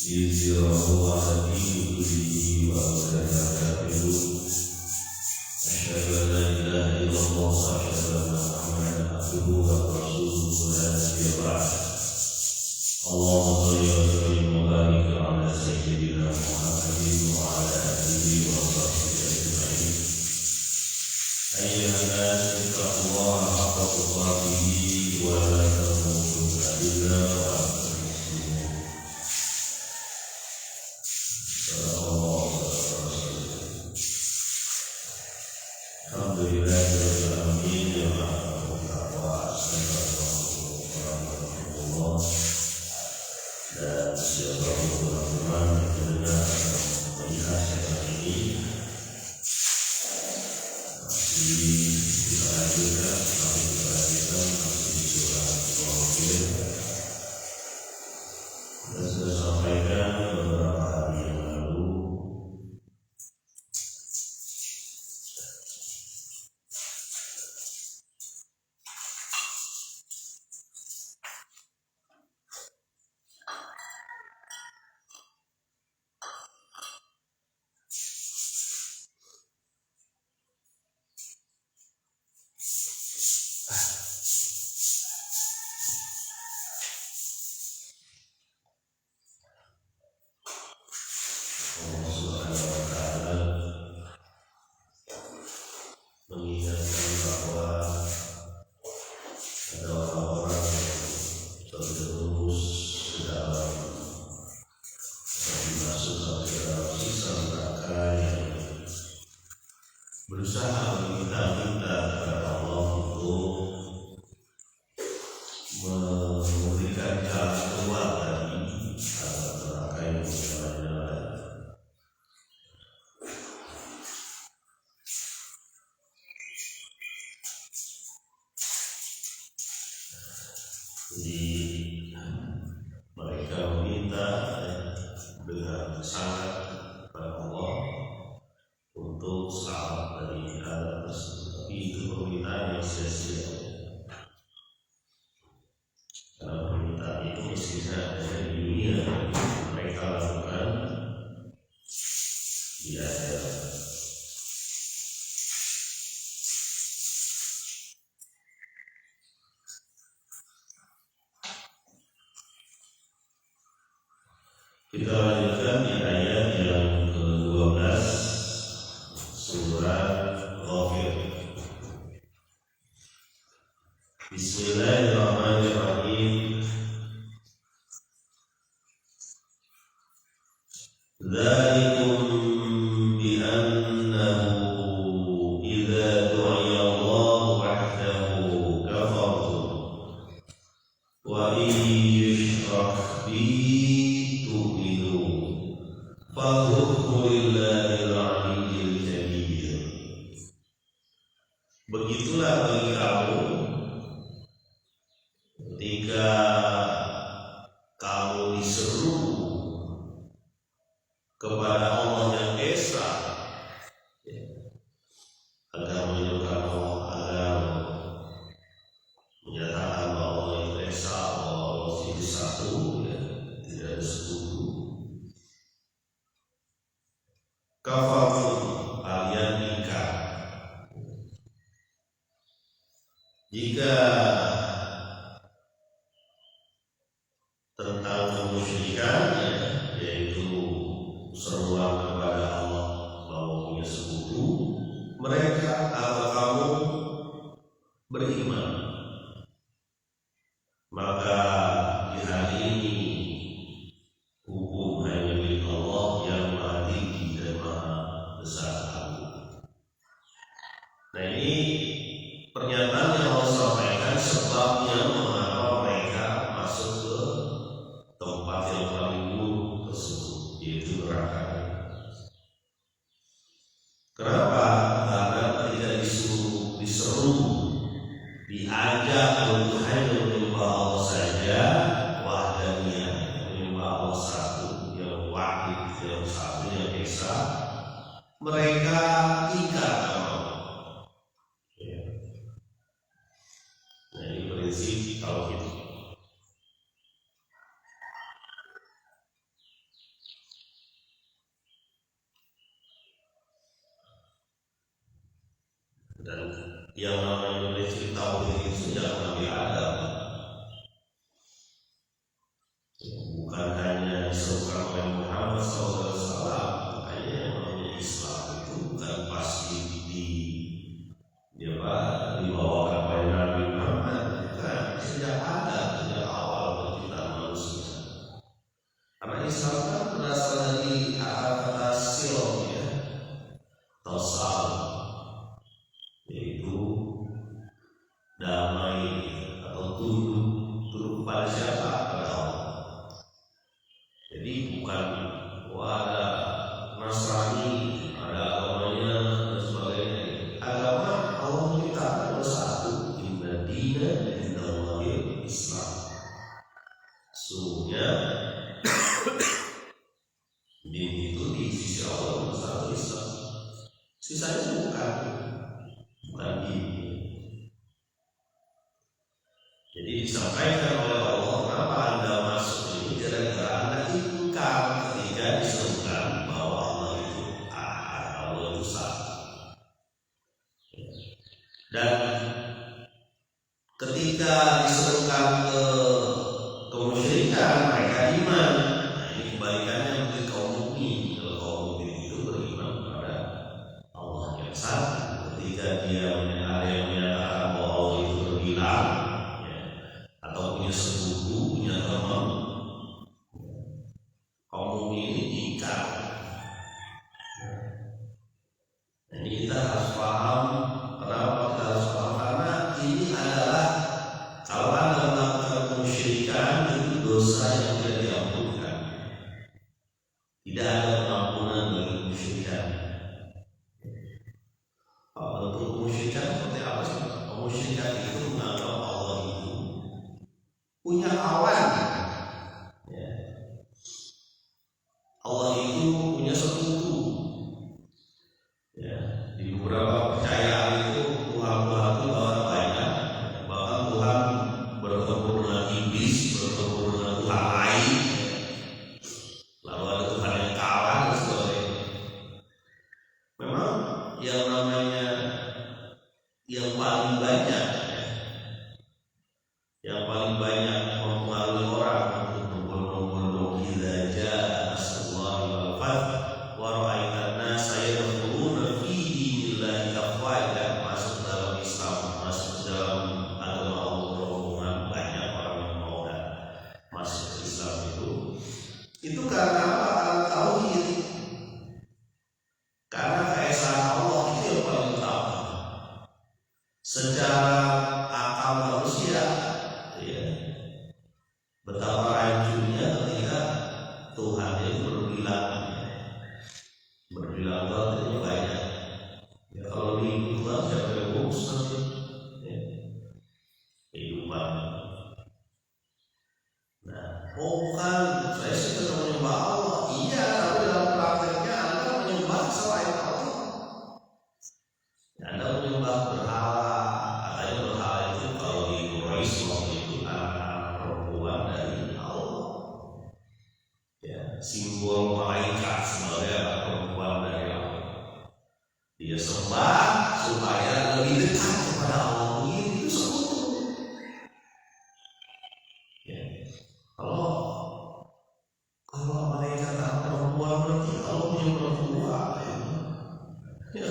يزره على دين كله وأولاد كافرون أشهد أن لا إله إلا الله وأشهد أن محمدا عبده ورسوله لا نبي بعده اللهم صل وسلم وبارك على سيدنا محمد وعلى آله وصحبه أجمعين أيها الناس اتقوا الله حق تقاته ولا تموتن إلا وأنتم مسلمون Alhamdulillah alamin wa warahmatullah dan siapa teman-teman yang mendengar melihat saat ini masih kita lanjutkan masih di surah Al-Ghafir dan sudah sampaikan beberapa hari yang lalu mengingatkan bahwa ada orang-orang yang terjerumus ke dalam dimasukkan ke dalam siksa neraka yang berusaha meminta-minta kepada Allah untuk memberikan jalan keluar dari neraka yang menyala-nyala. Jadi mereka meminta dengan sangat kepada Allah untuk selamat dari adab tersebut, tapi itu permintaan yang sia-sia karena permintaan itu mestinya ada di dunia mereka lakukan di akhirat. Kita lanjutkan di ayat yang ke-12 surah Ghafir. Bismillahirrahmanirrahim. Dzalikum bi annahu idza du'iya Allahu wahdahu kafartum wa in yushrak bihi tu'minu fahukmu lillahil aliyyil kabir. Begitulah bagi kamu ketika kamu diseru kepada Allah yang esa agar menyebutkan Allah, agar menyatakan bahwa Allah yang esa, bahwa Allah itu satu, tidak ada sekutu. Kafartum, kalian ingkar. Jika tentang kemusyrikan, yaitu seruan kepada Allah bahwa punya sekutu, mereka atau kamu beriman, maka di hari ini hukum hanya milik Allah yang maha tinggi dan maha besar agung. Nah, ini pernyataan yang Allah sampaikan sebabnya mengapa mereka masuk ke tempat yang paling buruk tersebut, yaitu neraka. Kenapa? Karena ketika diseru, diajak untuk hanya menyembah Allah saja, wahdaniyah, menyembah Allah satu, yang wahid, yang satu, yang esa, mereka ingkar sama Allah. Nah, ini prinsip tauhid. yang namanya prinsip tauhid itu sejak Nabi Adam, bukan hanya diserukan oleh Muhammad SAW. Makanya yang namanya Islam itu bukan pasti dibawakan oleh Nabi Muhammad, bukan, sejak awal penciptaan manusia. Karena Islam kan berasal dari kata silom, ya, atau salam, yaitu damai atau tunduk kepada siapa? Kepada Allah. Jadi bukan ada Nasrani, ada agamanya dan sebagainya. Agama Allah menciptakan adalah satu, inna dina indallahi Islam. Sesungguhnya din itu di sisi Allah adalah satu, Islam. Sisanya bukan din. Jadi disampaikan oleh Allah, kenapa Anda masuk ini? Gara-gara Anda ingkar ketika diserukan bahwa Allah itu ahad, Allah itu satu. Dan ketika diserukan ke kemusyrikan, mereka iman. Nah, ini kebalikannya mungkin kaum mukmin. Kalau kaum mukmin itu beriman kepada Allah yang satu. Ketika dia ada yang menyatakan bahwa Allah itu berbilang, atau punya sekutu, punya teman, kaum mukmin ini ingkar. Jadi kita harus paham. Kenapa kita harus paham? Karena ini adalah, kalau Anda melakukan kemusyrikan, itu dosa yang tidak diampunkan. Tidak ada pengampunan bagi kemusyrikan. Bentuk kemusyrikan seperti apa sih? Kemusyrikan itu menganggap Allah itu punya kawan, ya. Allah itu punya sekutu, ya. Di beberapa percayaan itu Tuhan itu banyak, bahkan Tuhan bertemu dengan iblis, bertemu dengan Tuhan lain, lalu ada Tuhan yang kalah dan sebagainya. Memang yang namanya yang paling banyak mempengaruhi orang untuk nombor-nombor idza jaa nasrullahi wal fath wa ra'aitan nasa yadkhuluna fi dinillahi afwaja, masuk dalam Islam, masuk dalam agama Allah rombongan, banyak orang yang mau masuk ke Islam itu karena apa? Karena tauhid, karena keesaan Allah itu yang paling utama. Secara akal manusia, ya, betapa hancurnya ketika Tuhan itu berbilang-bilang banyak. Ya, kalau di Tuhan siapa yang ngurus nanti, ya, kehidupan. Nah, bukan saya sih tetap menyembah Allah, iya, tapi dalam prakteknya Anda menyembah selain Allah. Anda menyembah berhala. Katanya berhala itu kalau di Quraisy waktu itu anak perempuan dari Allah, ya, simbol malaikat sebagai anak perempuan dari Allah. Dia sembah supaya lebih dekat kepada Allah. Itu sekutu, ya. Kalau malaikat anak perempuan, berarti Allah punya perempuan, ya,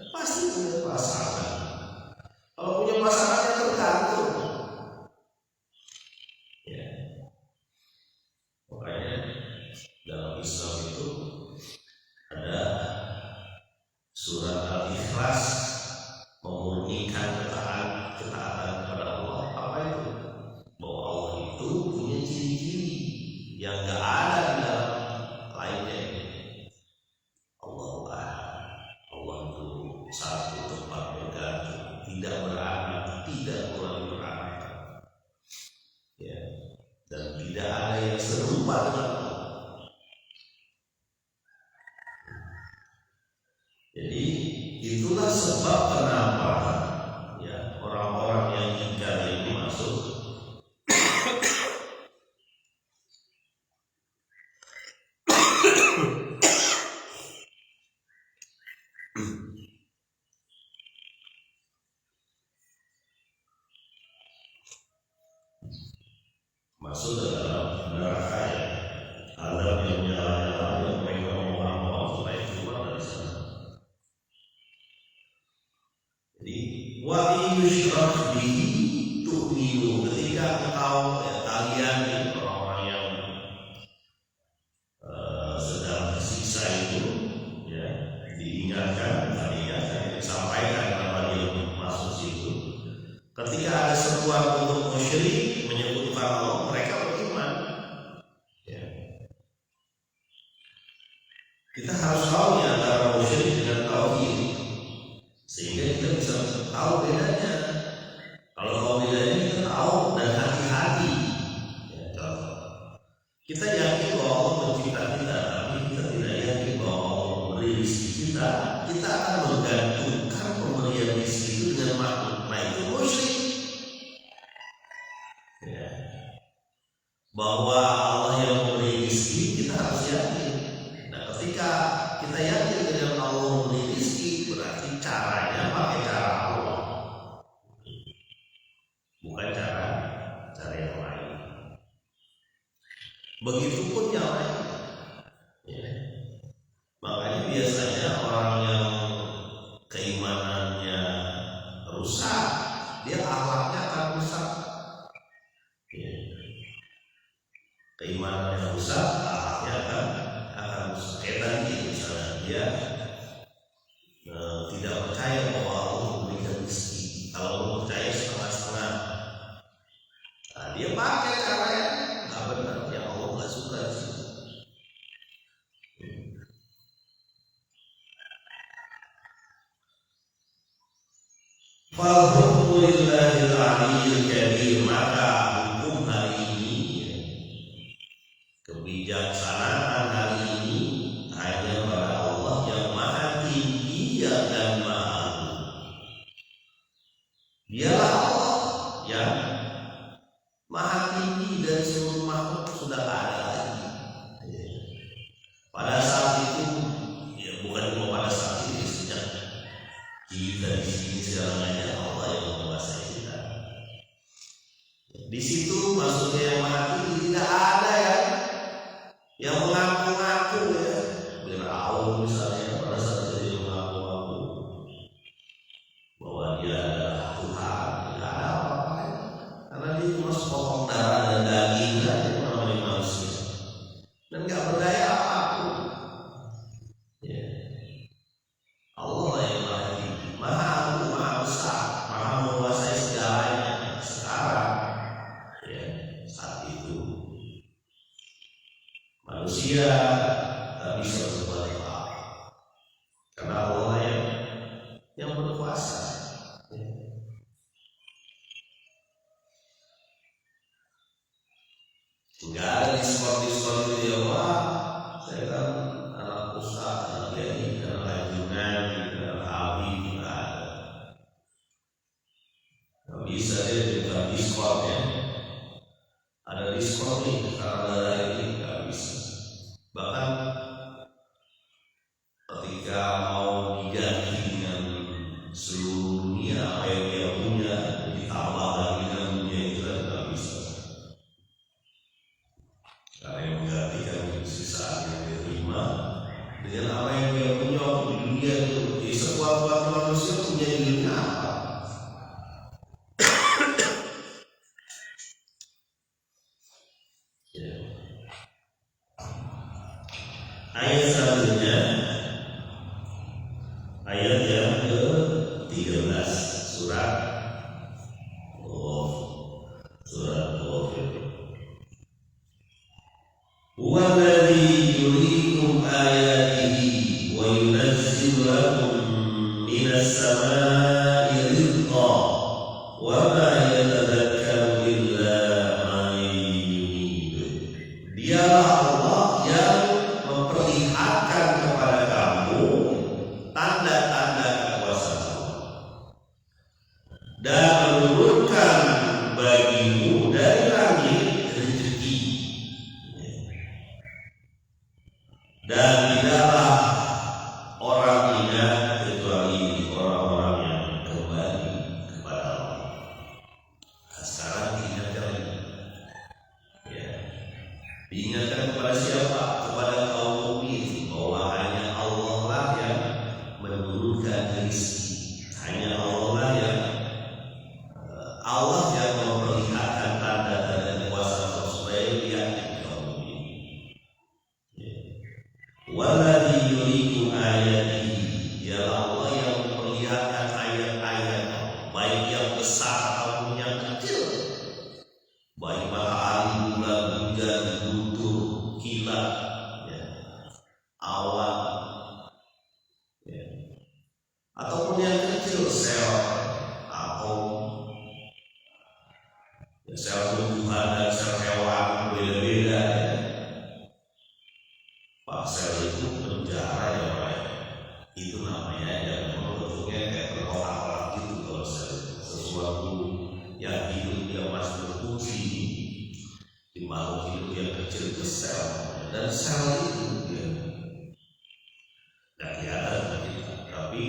pasti punya pasangan. Kalau punya pasangan yang tergantung, ya. Makanya dalam Islam itu ada surat Al-Ikhlas, memurnikan ketaatan kepada Allah. Apa itu? Bahwa Allah itu punya ciri-ciri yang gak ada di dalam lainnya. Allah disiksa itu, ya, diingatkan, disampaikan kepada dia masuk situ. Ketika ada sebuah bentuk musyrik menyebutkan Allah, mereka beriman. Ya. Kita harus tahu ya antara musyrik dengan tauhid, sehingga kita bisa tahu bedanya. Kalau tahu bedanya kita tahu dan hati-hati. Ya, contoh. Kita yakin bahwa Allah mencipta kita, tapi kita tidak yakin bahwa Allah memberi rezeki kita. Kita akan menggantungkan pemberian rezeki itu dengan makhluk. Nah, itu musyrik. Ya. Bahwa Allah yang memberi rezeki kita harus yakin. Nah, ketika kita yakin dengan Allah memberi rezeki, berarti caranya pakai cara Allah, bukan cara yang lain. Begitupun yang lain. Ya. Makanya biasanya orang yang keimanannya rusak, dia akhlaknya akan rusak. Ya. Keimanannya rusak, akhlaknya akan rusak. Kayak tadi misalnya dia tidak percaya bahwa Allah memberikan rezeki. Kalau Allah percaya setengah-setengah, nah, dia pakai cara yang nggak benar, yang Allah nggak suka sih. Falhamdulillahil aliyyil kabir. Maka hukum hari ini, kebijaksanaan hari ini hanya pada Allah yang maha tinggi dan maha agung. Dialah Allah yang maha tinggi dan seluruh makhluk sudah ada lagi. Pada saat itu, ya bukan cuma pada saat ini, sejak kita di sini segalanya Allah yang menguasai kita. Di situ maksudnya yang maha tinggi, tidak ada yang mengaku-ngaku ya. Firaun misalnya pada saat dia mengaku-ngaku bahwa dia adalah Tuhan, tidak ada apa-apa ya. Karena dia cuma sepotong darah dan daging saja, namanya manusia, dan nggak berdaya apapun. Ya. Allah yang maha tinggi, maha agung, maha besar, maha menguasai segalanya. Sekarang, ya, saat itu manusia tak bisa berbuat apa-apa, karena Allah yang berkuasa. Ya. Enggak ada diskon dia, wah saya kan anak ustaz, anak kiai, anak anjuran, anak habib, tidak ada. Nggak bisa dia juga diskon ya. Ada diskon nih karena ada ini, nggak bisa. Bahkan ketika mau diganti dengan seluruh dunia apa yang dia punya, ditambah lagi dengan dunia itu nggak bisa. Karena yang menggantikan sisaan yang dia terima dengan apa yang dia punya di dunia itu. Jadi sekuat-kuat manusia punya di dunia apa? Ya. Ayat selanjutnya, ayat yang ke-13 surat Ghafir. Huwallazi yuriikum ayatihi wa yunazzilu lakum minas samaa'i rizqan wa ma yatadhakkaru illa man yunib. Dialah Allah yang memperlihatkan kepada kamu tanda-tanda kekuasaan dan menurunkan bagimu dari langit rezeki, dan tidaklah orang ingat kecuali orang-orang yang kembali kepada Allah. Nah, sekarang diingatkan lagi, ya, diingatkan kepada siapa? Kepada kaum mukmin bahwa hanya Allah lah yang menurunkan rezeki, hanya Allah lah yang memperlihatkan tanda-tanda kekuasaan supaya lihat kaum mukmin. Walladzi yuriikum ayatihi, ya Allah yang memperlihatkan ayat-ayat, baik yang besar ataupun yang kecil, baik matahari, bulan, hujan, guntur, kilat, ya, awan, ya, ataupun yang kecil sel, atom, ya, sel tumbuhan dan sel hewan beda-beda, ya. Pak, sel itu penjara ya Pak, itu namanya yang memang bentuknya kayak berkotak-kotak gitu. Kalau sel sesuatu yang hidup dia masih berfungsi di makhluk hidup yang kecil itu sel, dan sel itu ya nggak kelihatan bagi kita, tapi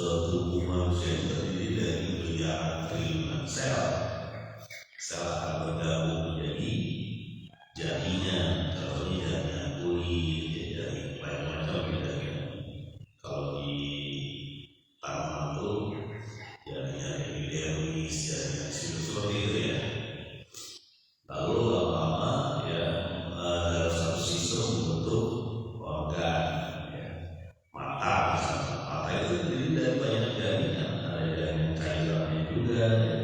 tubuh manusia itu terdiri dari miliaran triliunan sel. Sel akan bergabung menjadi jaringan, contohnya jaringan kulit, jaringan banyak macam jaringan. Kalau di tanaman itu jaringan epidermis, jaringan seperti itu ya. Lalu lama-lama ya dalam satu sistem membentuk organ, ya. Mata misalnya, mata itu terdiri dari banyak jaringan, ada jaringan cairannya juga, ya.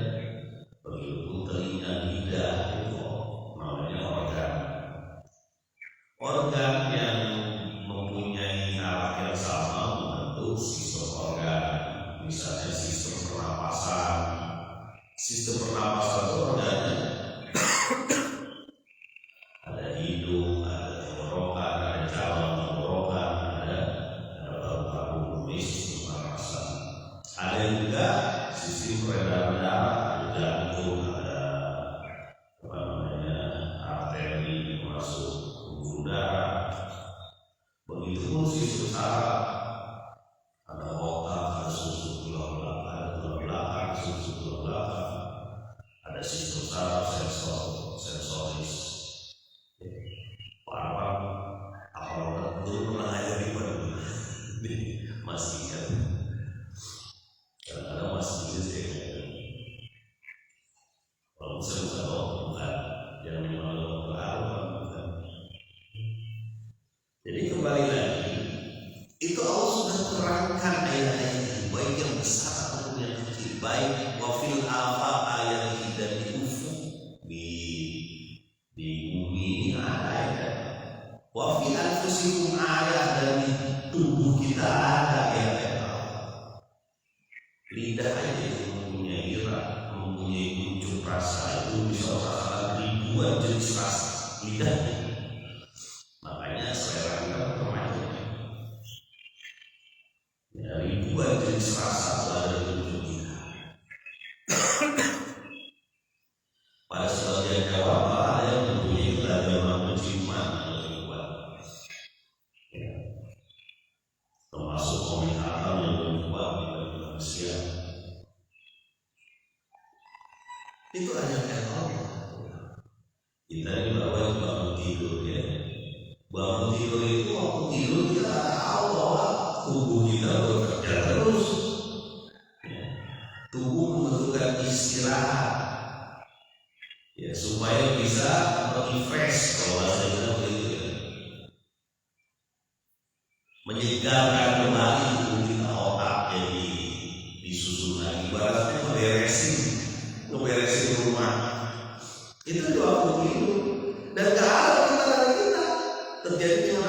Begitu telinga, lidah, itu namanya organ. Organ yang mempunyai arah yang sama membentuk sistem organ. Misalnya sistem pernapasan. Sistem pernapasan itu organnya ada hidung, ada tenggorokan, ada cabang tenggorokan, ada paru-paru, sistem pernapasan. Ada juga sistem peredaran darah, ada jantung, ada arteri masuk pembuluh darah. Begitu sistem saraf, ada otak, ada susuk tulang belakang, ada tulang belakang, susuk tulang belakang, ada sistem saraf sensoris. Parah, apa belum pernah ngajar di mana? Masih kan? Kadang-kadang masih bisa ya. Kalau saya bukan, jangan malu bukan. Jadi kembali lagi, itu Allah sudah terangkan ayat-ayat itu, baik yang besar ataupun yang kecil, baik wafil afaq ayat dan di ufuk, di bumi ini ada ayat, wafil anfusikum ayat, dan di tubuh kita ada ayat. Lidah aja itu mempunyai irah, mempunyai kuncup rasa, itu bisa merasakan ribuan jenis rasa lidahnya. Makanya selera kita bermacam, ya, ribuan jenis rasa ada di tubuh kita. Pada sebagian jawab ada yang mempunyai kedatangan penciuman yang lebih kuat, ya, termasuk penglihatan yang lebih kuat dibanding manusia. Itu ayat Allah. Kita ini bangun tidur ya. Bangun tidur itu waktu tidur kita tahu bahwa tubuh kita bekerja terus, ya. Tubuh membutuhkan istirahat, ya, supaya bisa refresh, kalau bahasa kita begitu ya, menyegarkan kembali tubuh kita, otak jadi disusun lagi, ibaratnya ngeberesin rumah. Itu di waktu tidur, dan kalau kita terjadi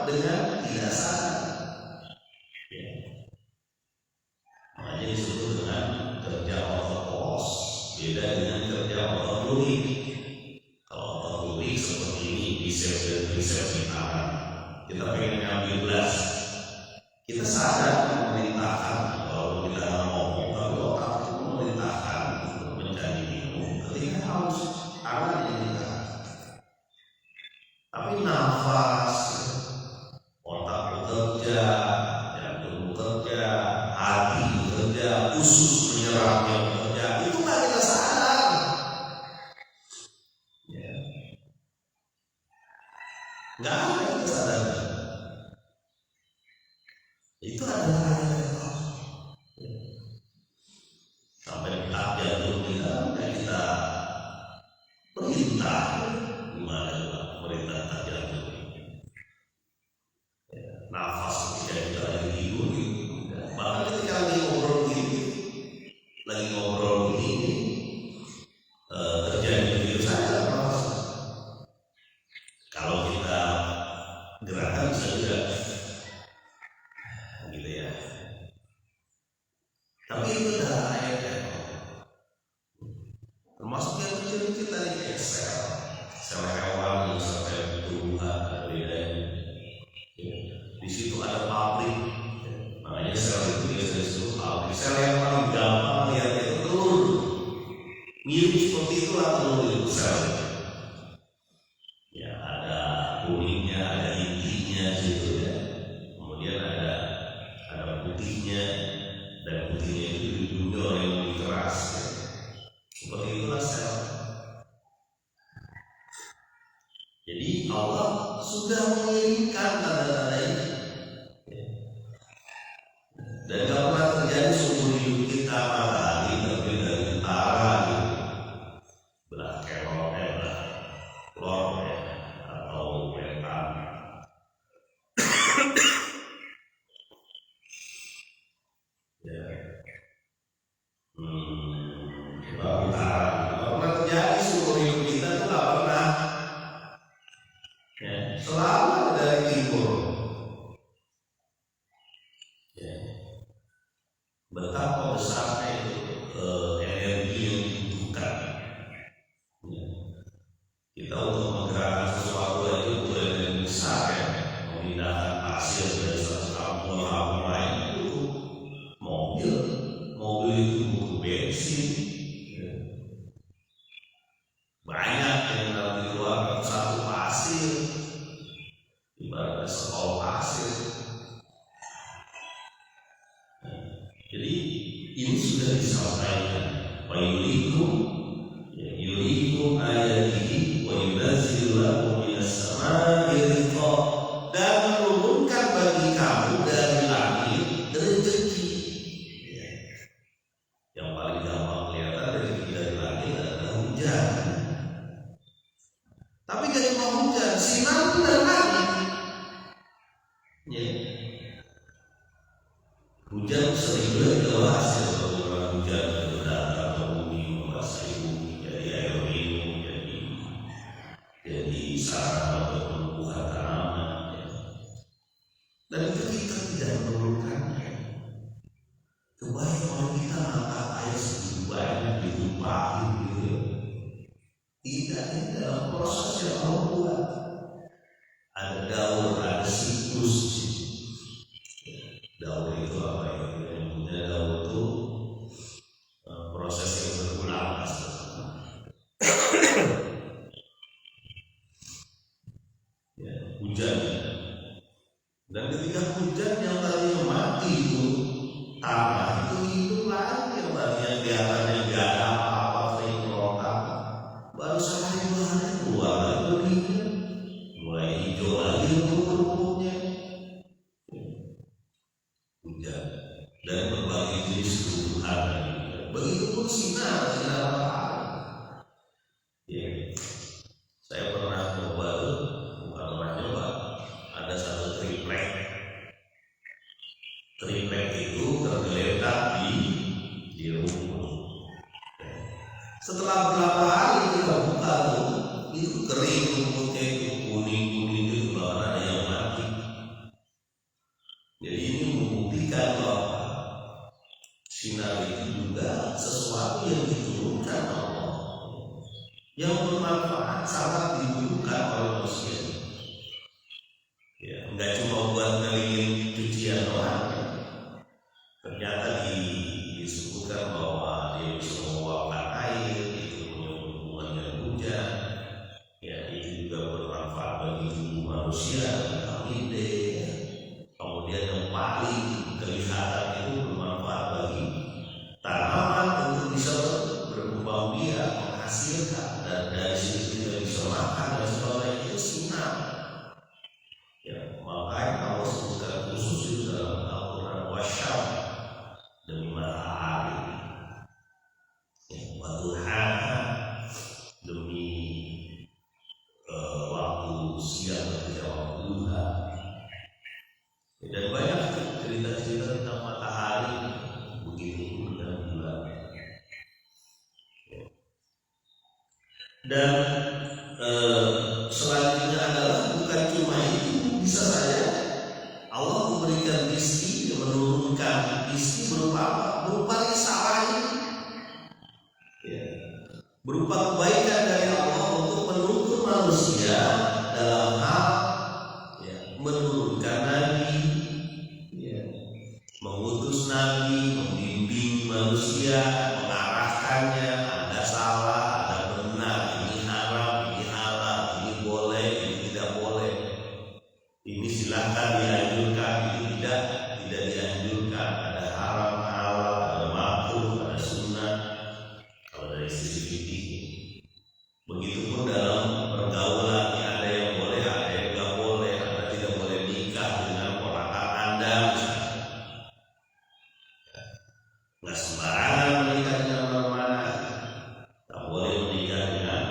dengan tidak sadar, ya. Makanya disebut dengan kerja otopolos, beda dengan kerja otoklurik. Kalau otoklurik seperti ini, biceps dan triceps di tangan, kita pengen ngambil gelas, kita sadar memerintahkan, kalau kita ngomong, tapi otak itu memerintahkan untuk mencari minum ketika haus, tangan diminta. Tapi nafas, otak bekerja, jantung bekerja, hati bekerja, usus menyerapnya bekerja, itu nggak kita sadar, ya. Nggak ada yang kita sadar. Itu adalah ayat. Sampai detak jantung kita perintah gimana perintah tak jantung. nafas ketika kita lagi tidur gitu. Bahkan ketika lagi ngobrol begini, terjadi begitu saja nafas. Kalau kita gerakan bisa juga, gitu ya. Tapi itu adalah ayat-ayat, termasuk yang kecil-kecil tadi kayak sel hewan, sel tumbuhan, bedanya. Di situ ada pabrik, makanya sel itu biasanya disebut pabrik. Sel yang paling gampang lihat itu telur, mirip seperti itulah telur itu sel. Ya ada kuningnya, ada intinya gitu ya. Kemudian ada putihnya, dan putihnya itu dilindungi oleh yang lebih keras. Ya. Seperti itulah sel. Jadi Allah sudah mengirimkan tanda-tanda ini. Dan tidak pernah terjadi seumur hidup kita matahari terbit dari utara gitu. Belah kelor, lor ya, atau wetan. Ya. Belah utara. Tidak pernah terjadi seumur hidup kita itu tidak pernah. Ya. Selalu dari timur. Ya. Betapa besarnya itu energi yang dibutuhkan. Ya. Kita untuk menggerakkan sesuatu itu butuh energi besar ya. Memindahkan pasir dari satu kampung ke kampung lain itu mobil itu butuh bensin. Ya. Banyak yang dalam dikeluarkan satu pasir, ibaratnya sekol pasir. Jadi ini sudah disampaikan. Wa yuriikum ayatihi wa yunazzilu lakum minas samaa'i rizqan, dan menurunkan bagi kamu dari langit rezeki. Yang paling gampang kelihatan rezeki dari langit adalah hujan. Tapi gak cuma hujan, sinar pun dari langit. Ya. Hujan sering juga kita bahas ya, bagaimana hujan itu datang ke bumi, membasahi bumi, jadi air minum, jadi sarana untuk penumbuhan tanaman. Ya. Dan itu kita tidak memerlukannya. Kebayang kalau kita angkat air segitu banyak ditumpahin gitu ya. Tidak, ini dalam proses yang Allah buat. Ada daur, ada siklus. Daur itu apa ya? Yang daur itu proses yang berulang. Ya, hujan. Dan ketika hujan yang tadinya mati itu tanah itu hidup lagi, yang tadinya kelihatannya nggak ada apa-apa, sering merontak, baru sehari dua hari keluar lagi benihnya, mulai hijau lagi rumput-rumputnya. Hujan dan berbagai jenis tumbuhan. Begitupun sinar matahari. Ya. Saya pernah coba ada satu triplek itu tergeletak di rumput. Setelah beberapa hari kita buka itu kering rumputnya, itu kuning itu bahkan ada yang mati. Jadi ini membuktikan bahwa sinar itu juga sesuatu yang diturunkan Allah, yang bermanfaat, sangat dibutuhkan oleh manusia. Ya, enggak cuma buat ngelingin cucian doang. Ternyata disebutkan bahwa dia bisa menguapkan air, itu punya hubungan dengan hujan. Ya, itu juga bermanfaat bagi tubuh manusia, vitamin D. Kemudian yang paling kelihatan itu bermanfaat bagi tanaman untuk bisa berkembang biak, menghasilkan, dan dari situ kita bisa makan dan sebagainya. Itu sinar. Ya, makanya Allah sebutkan khusus itu dalam Al-Quran, wasyam, demi matahari, waduhaha, demi waktu siang ketika waktu duha. Dan selanjutnya adalah bukan cuma itu, bisa saja Allah memberikan rezeki, menurunkan rezeki berupa apa? Berupa risalah ini, ya, berupa kebaikan dari Allah untuk menuntun manusia dalam hal, ya, menurunkan nabi, ya, mengutus nabi, membimbing manusia, mengarahkannya. Anda salah, Anda benar, ini haram, ini halal, ini boleh, ini tidak boleh, ini silakan dianjurkan, ini tidak dianjurkan, ada haram, halal, ada makruh, ada sunnah. Kalau dari sisi fikih, begitupun dalam pergaulan, ada yang boleh, ada yang nggak boleh. Anda tidak boleh nikah dengan ponakan Anda, nggak sembarangan menikah dengan mana-mana, tak boleh menikah dengan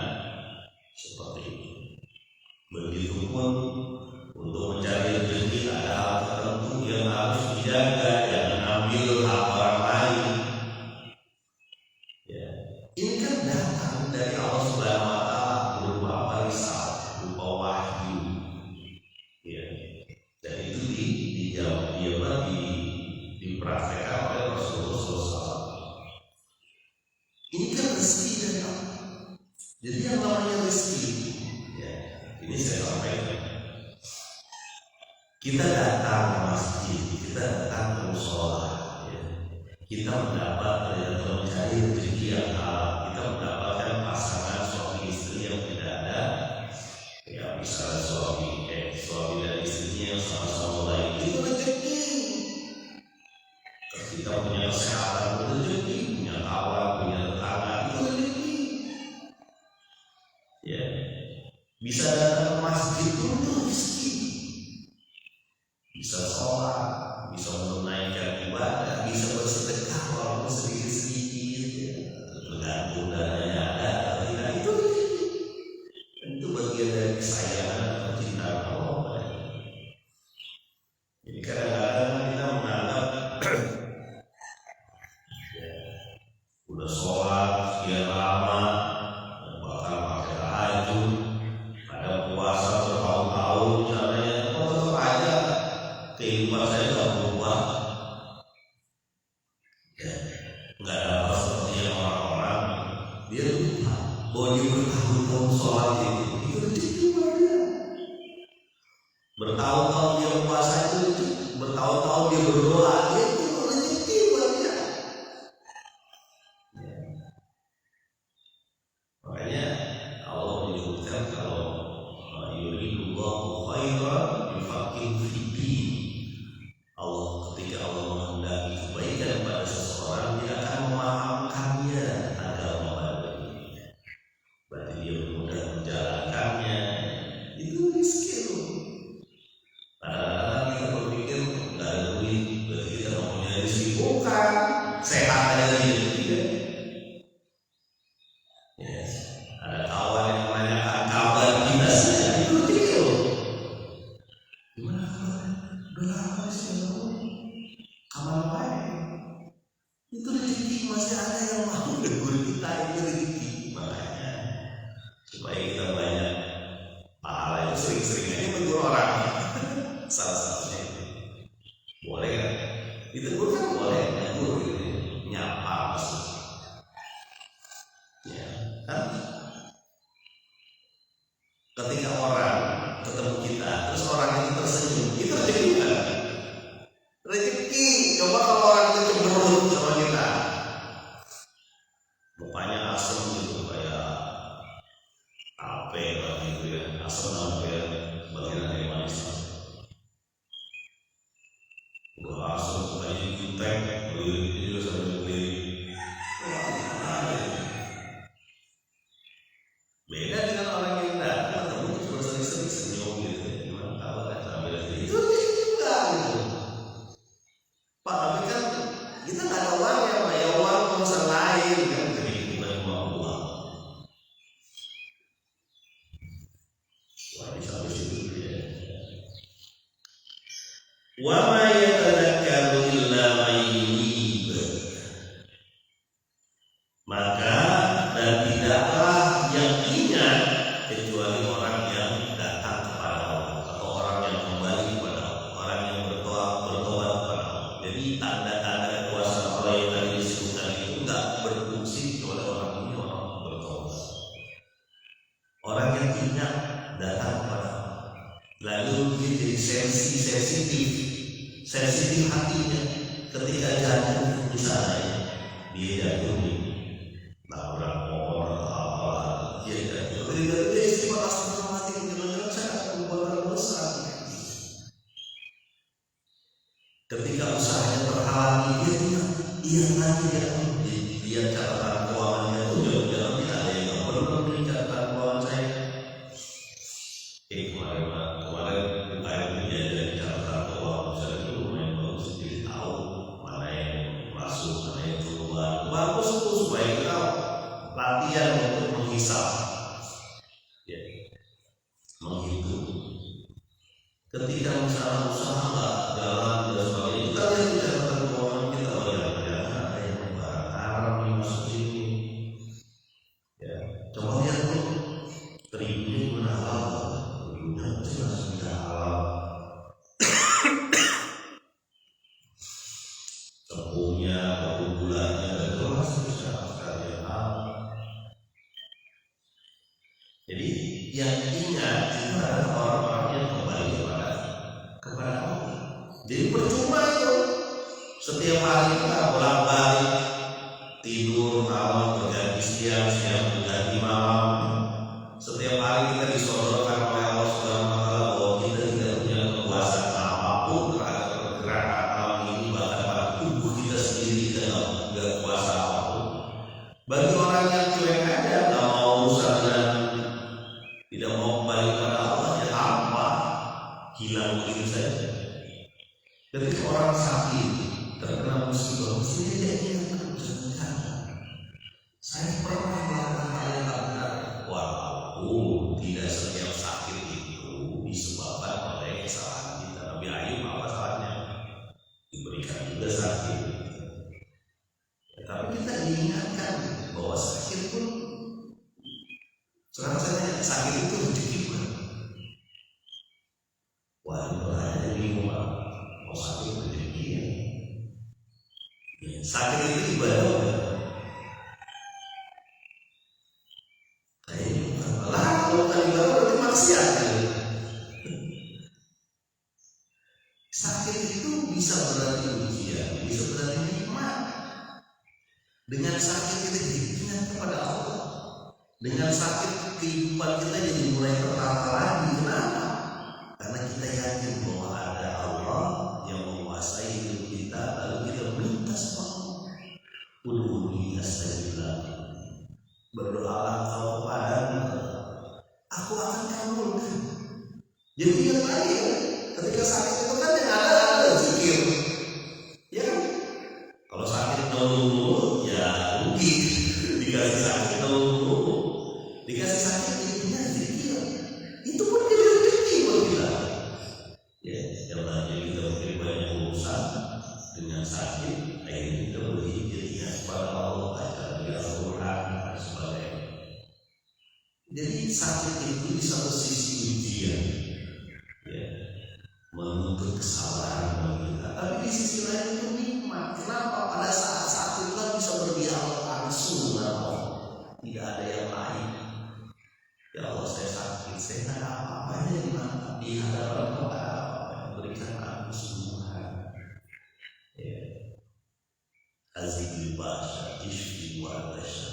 seperti itu. Begitupun untuk mencari rezeki ada hal tertentu yang harus dijaga, jangan ambil hak orang lain. Ya, ini kan datang dari Allah Subhanahu Wa Taala berupa risalah, berupa wahyu. Ya, dan itu dipraktekkan oleh Rasulullah SAW. Ini kan rezeki dari Allah. Jadi yang namanya rezeki, ya, ini saya sampaikan. Kita datang ke masjid, kita datang ke mushola, ya. Kita mendapat mencari rezeki yang halal, kita mendapatkan pasangan suami istri yang tidak ada, ya, misalnya suami dan istrinya yang sama-sama baik, itu rezeki. Kita punya kesehatan, rezeki, punya kawan, punya tetangga, itu rezeki. Ya, bisa datang ke masjid itu rezeki. Bisa sholat, bisa menunaikan ibadah, bisa bersedekah walaupun sedikit-sedikit, ya, tergantung dananya ada atau tidak, itu bagian dari kesayangan atau kecintaan Allah. Jadi kadang-kadang kita menganggap ya, udah sholat sekian lama, bahkan pakai tahajud, ada puasa bertahun-tahun, caranya tetap aja kehidupan saya nggak berubah, ya, nggak dapat seperti yang orang-orang. Dia lupa bahwa dia bertahun-tahun sholat itu rezeki buat dia. Bertahun-tahun dia puasa itu, bertahun-tahun dia berdoa, itu rezeki buat dia. Ya. Makanya Allah menyebutkan kalau yuridullahu khairan yufaqihu fid-din. Ketika Allah menghendaki kebaikan pada seseorang, dia akan memahamkannya agama barunya. Berarti dia mudah menjalankannya. Itu rezeki loh. Kadang-kadang kita berpikir nggak ada duit, berarti kita mau punya rezeki. Bukan, sehat aja rezeki. Ya, ada kawan yang menanyakan kabar kita saja, itu rezeki loh. Gimana kabarnya? Udah lama sih kabar baik. Itu rezeki, masih ada yang mau negur kita, itu rezeki. Makanya supaya kita banyak pahala, itu sering-sering aja menegur orang. Salah satunya itu boleh kan? Ditegur kan boleh, negur gitu, nyapa maksudnya. Ya, kan? Ketika orang ketemu kita, terus orang itu tersenyum, itu rezeki kan? Rezeki. Coba kalau orang itu cemberut sama kita, mukanya asem gitu, kayak ape gitu ya, asem sampai bagian yang manis. Udah asem, mukanya jutek, ini juga sampai beli. Beda dengan orang yang datang ketemu cuma sering-sering senyum gitu, gimana kabarnya sambil itu juga gitu. Pak, tapi kan kita nggak ada uang ya, Pak, ya uang urusan lain kan, jadi bukan cuma uang. Wah, ini sampai situ ya. Wa ma yatadzakkaru illa man yunib. Maka dan tidaklah yang ingat jadi sensitif hatinya ketika jatuh di sana dia jatuh nabrak orang apa dia jatuh dia istimewa mati dengan cara perbuatan dosa. Ketika usahanya terhalangi dia nanti dia catatan keuangannya itu jangan tidak ada yang perlu memberi catatan keuangan saya. Kemarin dia jadi catatan keuangan saya itu lumayan bagus, jadi tahu mana yang masuk mana yang keluar. Bagus itu supaya kita latihan untuk menghisap, menghitung. Ketika misalnya usaha nggak jalan dan sebagainya, kita lihat di catatan keuangan kita banyak ada yang barang haram yang masuk sini. Ya, coba lihat dulu tribunnya mana halal, tribunnya jelas tidak halal. Tepungnya, batu gulanya, dan jelas tidak sekali halal. Jadi yang ingat itu adalah orang-orang yang kembali kepada Allah. Jadi percuma itu setiap hari kita bolak-balik tidur malam berganti siang berganti malam. Setiap hari kita disodorkan oleh Allah Subhanahu wa Ta'ala bahwa kita tidak punya kekuasaan apapun terhadap pergerakan alam ini, bahkan pada tubuh kita sendiri kita tidak kuasa apapun. Bagi orang yang cuek aja nggak mau urusan dan tidak mau kembali kepada Allah, ya apa hilang begitu saja. Ketika orang sakit terkena musibah, mestinya dia ingat saya pernah melakukan hal yang tak benar. Walaupun tidak setiap sakit itu disebabkan oleh kesalahan kita. Nabi Ayub apa salahnya? Diberikan juga sakit. Ya, tapi kita diingatkan bahwa sakit pun sekarang saya sakit itu rezeki bukan? Wah, berada di rumah mau sakit rezeki ya. Sakit itu ibadah bukan? Kayaknya bukan. Lah, kalau bukan ibadah berarti maksiat ya. Sakit itu bisa berarti ujian, bisa berarti nikmat. Dengan sakit kita diingat kepada Allah. Dengan sakit kehidupan kita jadi mulai tertata lagi. Kenapa? Karena kita yakin bahwa ada Allah yang menguasai hidup kita, lalu kita minta sama Allah. Udhuni astajib lakum. Berdoalah engkau kepadamu, aku akan kabulkan. Jadi ingat lagi ya, ketika sakit itu kan yang ada zikir, ya kan? Kalau sakit dulu ya rugi, dikasih sakit dulu. Dikasih sakit intinya zikir. Itu pun jadi rezeki buat kita. Ya, yang tadi kita beri banyak urusan dengan sakit, akhirnya kita berzikir ya kepada Allah, baca Al-Quran dan sebagainya. Jadi sakit itu di satu sisi ujian, ya, menuntut kesabaran bagi kita. Tapi di sisi lain itu nikmat. Kenapa? Pada saat sakit itu kan bisa berdialog langsung dengan Allah. Tidak ada yang lain. Ya Allah, saya sakit, saya tidak ada apa-apanya di mana di hadapan Kau ada apa-apa, berikan aku kesembuhan. Ya, Azibil Basha, Ishfi wa Basha.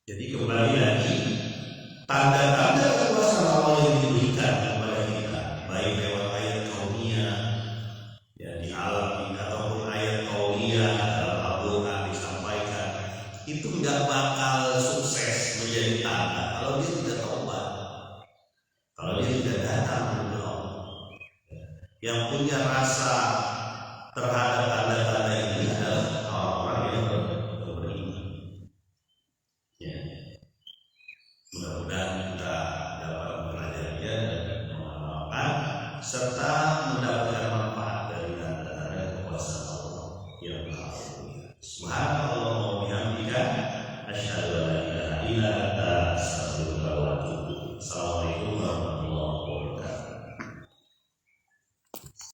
Jadi kembali lagi, tanda-tanda kekuasaan Allah yang diberikan kepada kita, baik lewat ayat kauniyah, ya di alam ini ataupun ayat kauniyah dalam Al-Quran disampaikan, itu nggak bakal sukses menjadi tanda kalau dia tidak taubat, kalau dia tidak datang kepada Allah. Yang punya rasa terhadap tanda-tanda ini adalah orang-orang yang beriman. Ya, mudah-mudahan kita dapat mempelajarinya dan mengamalkan serta mendapatkan manfaat dari tanda-tanda kekuasaan Allah yang Maha Mulia. Subhanallah wa bihamdika, asyhadu an la ilaha illa anta, astaghfiruka wa atubu ilaik. Assalamualaikum warahmatullahi wabarakatuh.